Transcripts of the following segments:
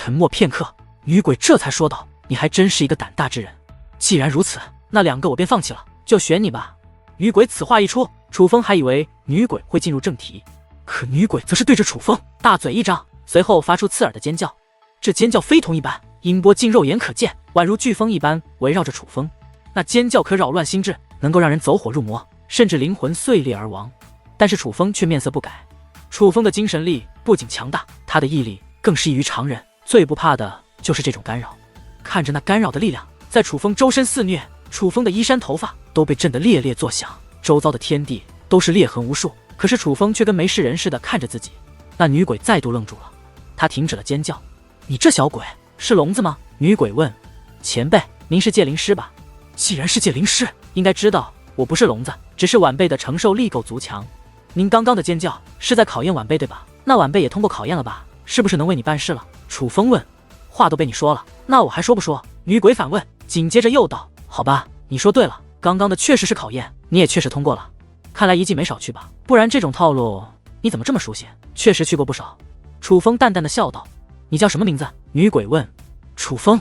沉默片刻，女鬼这才说道：“你还真是一个胆大之人。既然如此，那2个我便放弃了，就选你吧。”女鬼此话一出，楚风还以为女鬼会进入正题，可女鬼则是对着楚风大嘴一张，随后发出刺耳的尖叫。这尖叫非同一般，音波尽肉眼可见，宛如飓风一般围绕着楚风。那尖叫可扰乱心智，能够让人走火入魔，甚至灵魂碎裂而亡。但是楚风却面色不改。楚风的精神力不仅强大，他的毅力更是异于常人，最不怕的就是这种干扰。看着那干扰的力量在楚风周身肆虐，楚风的衣衫头发都被震得猎猎作响，周遭的天地都是裂痕无数。可是楚风却跟没事人似的看着自己。那女鬼再度愣住了，她停止了尖叫。你这小鬼是聋子吗？女鬼问。前辈，您是戒灵师吧？既然是戒灵师，应该知道我不是聋子，只是晚辈的承受力够足强。您刚刚的尖叫是在考验晚辈对吧？那晚辈也通过考验了吧？是不是能为你办事了？楚风问。话都被你说了，那我还说不说？女鬼反问，紧接着又道：好吧，你说对了，刚刚的确实是考验，你也确实通过了。看来一计没少去吧，不然这种套路你怎么这么熟悉？确实去过不少。楚风淡淡的笑道。你叫什么名字？女鬼问。楚风。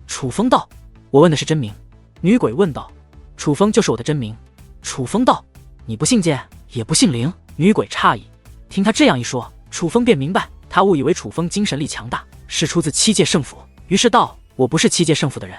楚风道。我问的是真名。女鬼问道。楚风就是我的真名。楚风道。你不信戒，也不信灵？女鬼诧异。听他这样一说，楚风便明白，他误以为楚风精神力强大，是出自七界圣府，于是道：我不是七界圣府的人。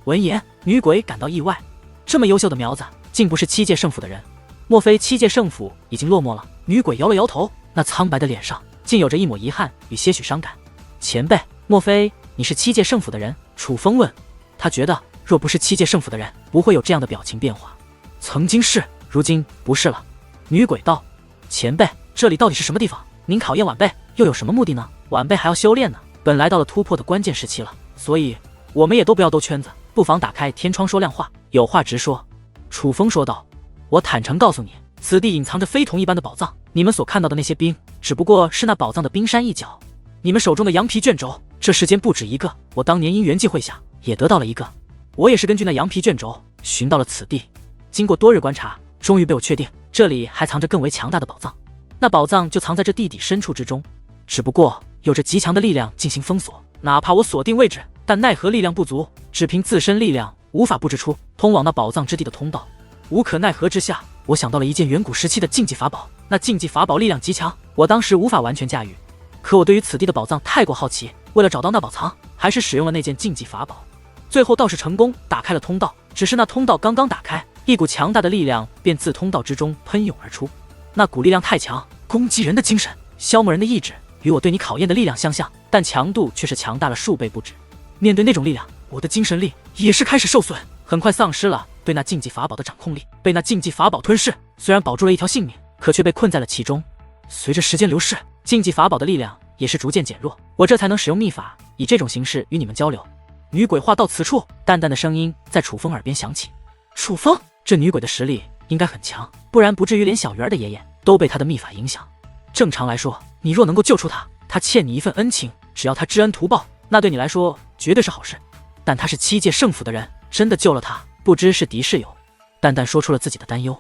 闻言，女鬼感到意外，这么优秀的苗子竟不是七界圣府的人，莫非七界圣府已经落寞了？女鬼摇了摇头，那苍白的脸上竟有着一抹遗憾与些许伤感。前辈，莫非你是七界圣府的人？楚风问。他觉得若不是七界圣府的人，不会有这样的表情变化。曾经是，如今不是了。女鬼道。前辈，这里到底是什么地方？您考验晚辈又有什么目的呢？晚辈还要修炼呢，本来到了突破的关键时期了，所以我们也都不要兜圈子，不妨打开天窗说亮话，有话直说。楚风说道。我坦诚告诉你，此地隐藏着非同一般的宝藏，你们所看到的那些冰，只不过是那宝藏的冰山一角。你们手中的羊皮卷轴，这世间不止一个，我当年因缘际会下也得到了一个。我也是根据那羊皮卷轴寻到了此地，经过多日观察，终于被我确定这里还藏着更为强大的宝藏。那宝藏就藏在这地底深处之中，只不过有着极强的力量进行封锁，哪怕我锁定位置，但奈何力量不足，只凭自身力量无法布置出通往那宝藏之地的通道。无可奈何之下，我想到了一件远古时期的禁忌法宝，那禁忌法宝力量极强，我当时无法完全驾驭。可我对于此地的宝藏太过好奇，为了找到那宝藏，还是使用了那件禁忌法宝。最后倒是成功打开了通道，只是那通道刚刚打开，一股强大的力量便自通道之中喷涌而出。那股力量太强，攻击人的精神，消磨人的意志，与我对你考验的力量相像，但强度却是强大了数倍不止。面对那种力量，我的精神力也是开始受损，很快丧失了对那禁忌法宝的掌控力，被那禁忌法宝吞噬。虽然保住了一条性命，可却被困在了其中。随着时间流逝，禁忌法宝的力量也是逐渐减弱，我这才能使用秘法，以这种形式与你们交流。女鬼话到此处，淡淡的声音在楚风耳边响起。楚风，这女鬼的实力应该很强，不然不至于连小鱼儿的爷爷都被她的秘法影响。正常来说，你若能够救出她，她欠你一份恩情，只要她知恩图报，那对你来说绝对是好事。但她是七界圣府的人，真的救了她，不知是敌是友。淡淡说出了自己的担忧。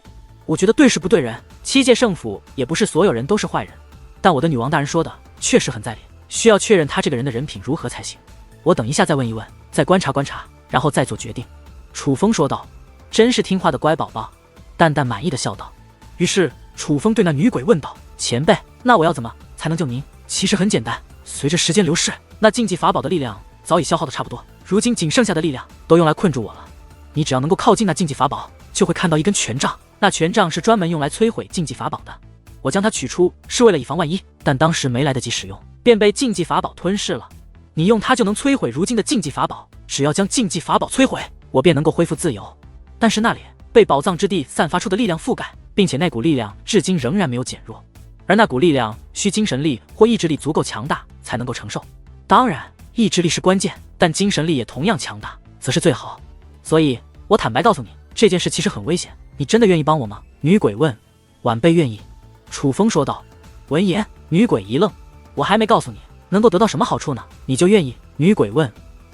我觉得对事不对人，七界圣府也不是所有人都是坏人，但我的女王大人说的确实很在理，需要确认他这个人的人品如何才行。我等一下再问一问，再观察观察，然后再做决定。楚风说道。真是听话的乖宝宝。淡淡满意的笑道。于是楚风对那女鬼问道：前辈，那我要怎么才能救您？其实很简单，随着时间流逝，那禁忌法宝的力量早已消耗的差不多，如今仅剩下的力量都用来困住我了。你只要能够靠近那禁忌法宝，就会看到一根权杖，那权杖是专门用来摧毁禁忌法宝的。我将它取出是为了以防万一，但当时没来得及使用，便被禁忌法宝吞噬了。你用它就能摧毁如今的禁忌法宝，只要将禁忌法宝摧毁，我便能够恢复自由。但是那里被宝藏之地散发出的力量覆盖，并且那股力量至今仍然没有减弱，而那股力量需精神力或意志力足够强大才能够承受。当然，意志力是关键，但精神力也同样强大，则是最好。所以我坦白告诉你，这件事其实很危险，你真的愿意帮我吗？女鬼问。晚辈愿意。楚风说道。闻言，女鬼一愣。我还没告诉你能够得到什么好处呢，你就愿意？女鬼问。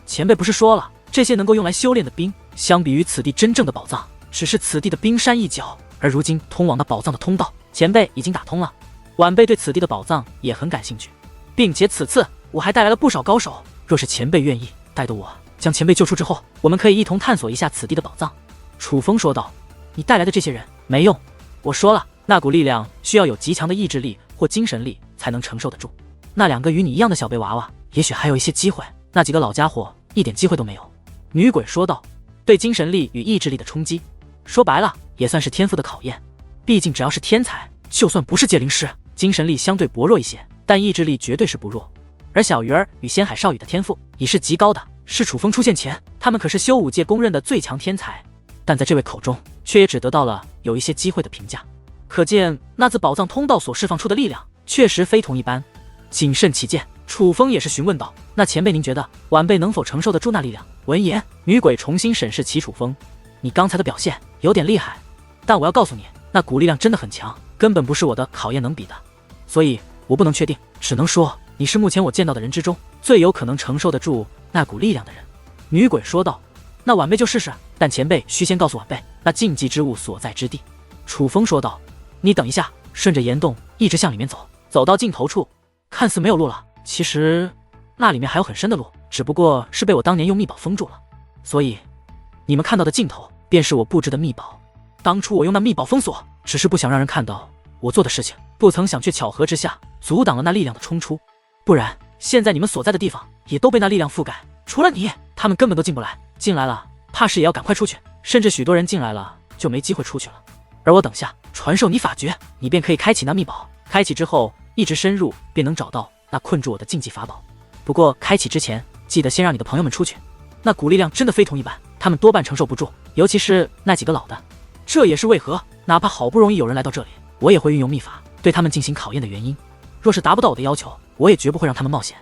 前辈不是说了，这些能够用来修炼的冰，相比于此地真正的宝藏，只是此地的冰山一角，而如今通往那宝藏的通道，前辈已经打通了。晚辈对此地的宝藏也很感兴趣，并且此次我还带来了不少高手，若是前辈愿意，待得我将前辈救出之后，我们可以一同探索一下此地的宝藏。楚风说道。你带来的这些人没用，我说了，那股力量需要有极强的意志力或精神力才能承受得住。那2个与你一样的小贝娃娃，也许还有一些机会，那几个老家伙一点机会都没有。女鬼说道。对精神力与意志力的冲击，说白了也算是天赋的考验。毕竟只要是天才，就算不是界灵师，精神力相对薄弱一些，但意志力绝对是不弱。而小鱼儿与仙海少羽的天赋已是极高的，是楚风出现前，他们可是修武界公认的最强天才。但在这位口中，却也只得到了有一些机会的评价。可见那自宝藏通道所释放出的力量，确实非同一般。谨慎起见，楚风也是询问道：“那前辈，您觉得晚辈能否承受得住那力量？”闻言，女鬼重新审视起楚风：“你刚才的表现有点厉害，但我要告诉你，那股力量真的很强，根本不是我的考验能比的。所以我不能确定，只能说你是目前我见到的人之中最有可能承受得住那股力量的人。”女鬼说道：“那晚辈就试试，但前辈需先告诉晚辈那禁忌之物所在之地。”楚风说道：“你等一下，顺着岩洞一直向里面走，走到尽头处，看似没有路了，其实那里面还有很深的路，只不过是被我当年用秘宝封住了。所以你们看到的尽头，便是我布置的秘宝。当初我用那秘宝封锁，只是不想让人看到我做的事情，不曾想却巧合之下阻挡了那力量的冲出。不然现在你们所在的地方也都被那力量覆盖，除了你，他们根本都进不来。进来了，怕是也要赶快出去，甚至许多人进来了就没机会出去了。而我等下传授你法诀，你便可以开启那秘宝。开启之后，一直深入，便能找到那困住我的禁忌法宝。不过开启之前，记得先让你的朋友们出去。那股力量真的非同一般，他们多半承受不住，尤其是那几个老的。这也是为何哪怕好不容易有人来到这里，我也会运用秘法对他们进行考验的原因。若是达不到我的要求，我也绝不会让他们冒险。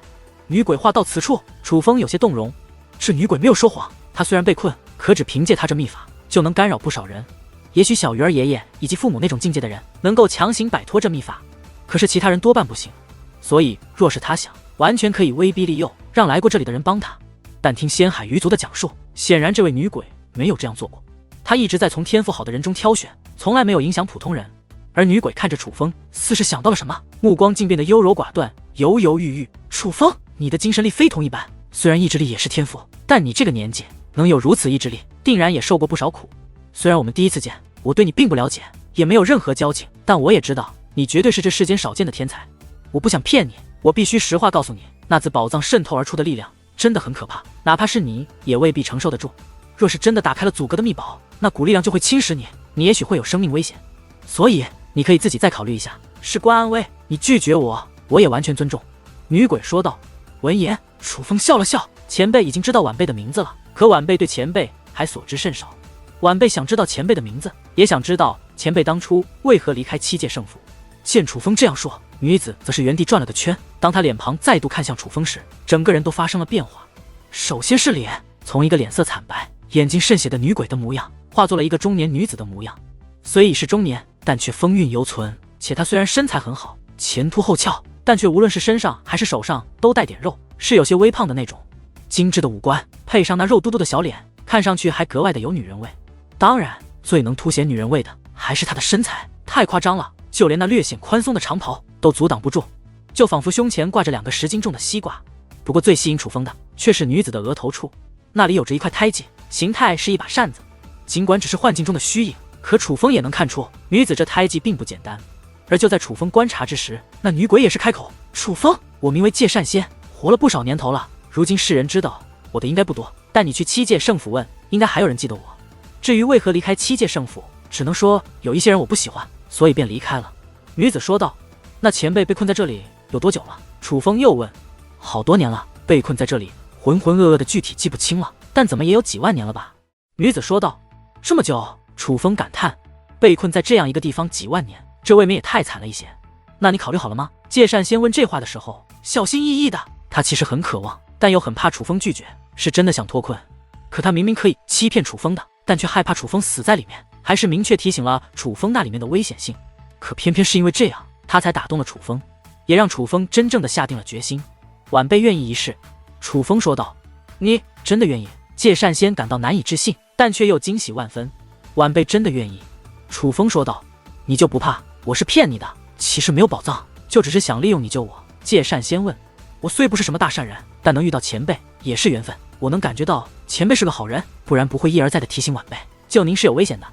女鬼话到此处，楚风有些动容。这女鬼没有说谎，她虽然被困，可只凭借她这秘法就能干扰不少人。也许小鱼儿爷爷以及父母那种境界的人能够强行摆脱这秘法，可是其他人多半不行。所以若是他想，完全可以威逼利诱，让来过这里的人帮他。但听仙海鱼族的讲述，显然这位女鬼没有这样做过。她一直在从天赋好的人中挑选，从来没有影响普通人。而女鬼看着楚风，似是想到了什么，目光竟变得优柔寡断，犹犹豫豫。楚风，你的精神力非同一般，虽然意志力也是天赋，但你这个年纪能有如此意志力，定然也受过不少苦。虽然我们第一次见，我对你并不了解，也没有任何交情，但我也知道你绝对是这世间少见的天才。我不想骗你，我必须实话告诉你，那自宝藏渗透而出的力量真的很可怕，哪怕是你也未必承受得住。若是真的打开了阻隔的秘宝，那股力量就会侵蚀你，你也许会有生命危险。所以你可以自己再考虑一下，事关安危，你拒绝我，我也完全尊重。女鬼说道。闻言，楚风笑了笑，前辈已经知道晚辈的名字了，可晚辈对前辈还所知甚少。晚辈想知道前辈的名字，也想知道前辈当初为何离开七界圣府。见楚风这样说，女子则是原地转了个圈。当她脸庞再度看向楚风时，整个人都发生了变化。首先是脸，从一个脸色惨白、眼睛渗血的女鬼的模样，化作了一个中年女子的模样。虽已是中年，但却风韵犹存。且她虽然身材很好，前凸后翘，但却无论是身上还是手上都带点肉，是有些微胖的那种。精致的五官配上那肉嘟嘟的小脸，看上去还格外的有女人味。当然，最能凸显女人味的还是她的身材，太夸张了，就连那略显宽松的长袍都阻挡不住，就仿佛胸前挂着2个10斤重的西瓜。不过最吸引楚风的却是女子的额头处，那里有着一块胎记，形态是一把扇子。尽管只是幻境中的虚影，可楚风也能看出女子这胎记并不简单。而就在楚风观察之时，那女鬼也是开口：“楚风，我名为界善仙，活了不少年头了，如今世人知道我的应该不多，但你去七界圣府问，应该还有人记得我。至于为何离开七界圣府，只能说有一些人我不喜欢，所以便离开了。”女子说道。那前辈被困在这里有多久了？楚风又问。好多年了，被困在这里，浑浑噩噩的具体记不清了，但怎么也有几万年了吧？女子说道。这么久？楚风感叹，被困在这样一个地方几万年，这未免也太惨了一些。那你考虑好了吗？界善仙问这话的时候，小心翼翼的。他其实很渴望，但又很怕楚风拒绝，是真的想脱困。可他明明可以欺骗楚风的，但却害怕楚风死在里面，还是明确提醒了楚风那里面的危险性。可偏偏是因为这样，他才打动了楚风，也让楚风真正的下定了决心。晚辈愿意一试。楚风说道。你真的愿意？界善仙感到难以置信，但却又惊喜万分。晚辈真的愿意。楚风说道。你就不怕我是骗你的？其实没有宝藏，就只是想利用你救我。界善仙问。我虽不是什么大善人，但能遇到前辈也是缘分。我能感觉到前辈是个好人，不然不会一而再的提醒晚辈，救您是有危险的。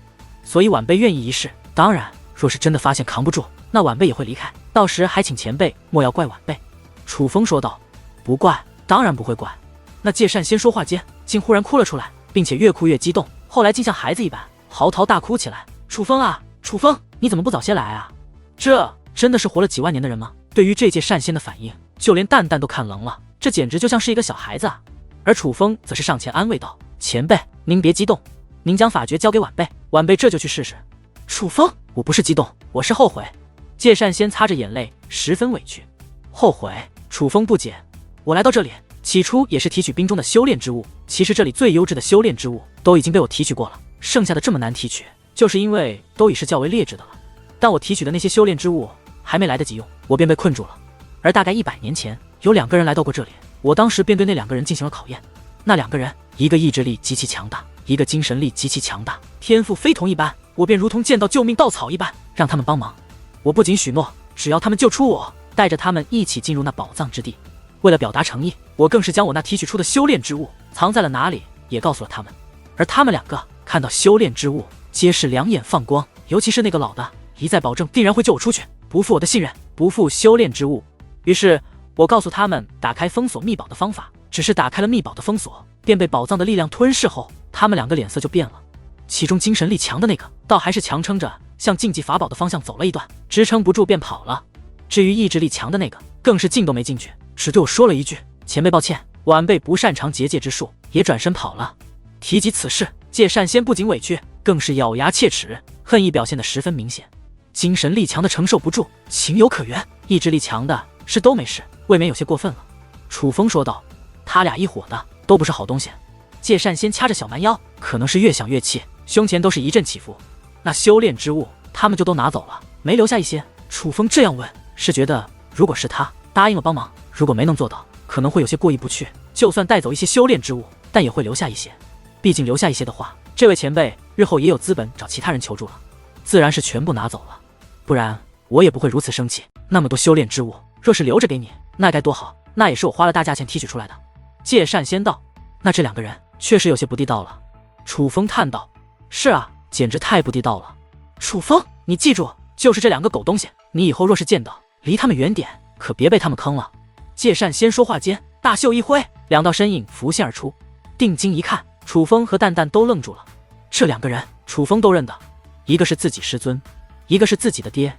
所以晚辈愿意一试。当然，若是真的发现扛不住，那晚辈也会离开，到时还请前辈莫要怪晚辈。楚风说道。不怪，当然不会怪。那介善先说话间，竟忽然哭了出来，并且越哭越激动，后来竟像孩子一般嚎啕大哭起来。楚风啊，楚风，你怎么不早些来啊？这真的是活了几万年的人吗？对于这届善仙的反应，就连蛋蛋都看愣了，这简直就像是一个小孩子啊。而楚风则是上前安慰道：前辈，您别激动，您将法诀交给晚辈，晚辈这就去试试。楚风，我不是激动，我是后悔。介善仙擦着眼泪，十分委屈。后悔？楚风不解。我来到这里，起初也是提取冰中的修炼之物，其实这里最优质的修炼之物都已经被我提取过了，剩下的这么难提取，就是因为都已是较为劣质的了。但我提取的那些修炼之物还没来得及用，我便被困住了。而大概100年前，有2个人来到过这里，我当时便对那2个人进行了考验。那2个人，一个意志力极其强大，一个精神力极其强大，天赋非同一般，我便如同见到救命稻草一般，让他们帮忙。我不仅许诺，只要他们救出我，带着他们一起进入那宝藏之地。为了表达诚意，我更是将我那提取出的修炼之物藏在了哪里，也告诉了他们。而他们2个看到修炼之物，皆是两眼放光，尤其是那个老的，一再保证定然会救我出去，不负我的信任，不负修炼之物。于是我告诉他们打开封锁秘宝的方法，只是打开了秘宝的封锁，便被宝藏的力量吞噬后，他们2个脸色就变了。其中精神力强的那个，倒还是强撑着向禁忌法宝的方向走了一段，支撑不住便跑了。至于意志力强的那个，更是进都没进去，只对我说了一句：前辈抱歉，晚辈不擅长结界之术，也转身跑了。提及此事，介善仙不仅委屈，更是咬牙切齿，恨意表现得十分明显。精神力强的承受不住，情有可原；意志力强的是都没事，未免有些过分了。楚风说道：他俩一伙的都不是好东西。介善仙掐着小蛮腰，可能是越想越气，胸前都是一阵起伏。那修炼之物他们就都拿走了，没留下一些。楚风这样问，是觉得如果是他答应了帮忙，如果没能做到，可能会有些过意不去。就算带走一些修炼之物，但也会留下一些。毕竟留下一些的话，这位前辈日后也有资本找其他人求助了，自然是全部拿走了。不然我也不会如此生气。那么多修炼之物，若是留着给你，那该多好，那也是我花了大价钱提取出来的。介善仙道：那这2个人确实有些不地道了。楚风叹道：是啊，简直太不地道了。楚风，你记住，就是这2个狗东西，你以后若是见到，离他们远点，可别被他们坑了。介善仙说话间，大袖一挥，2道身影浮现而出。定睛一看，楚风和蛋蛋都愣住了。这2个人，楚风都认得，一个是自己师尊，一个是自己的爹，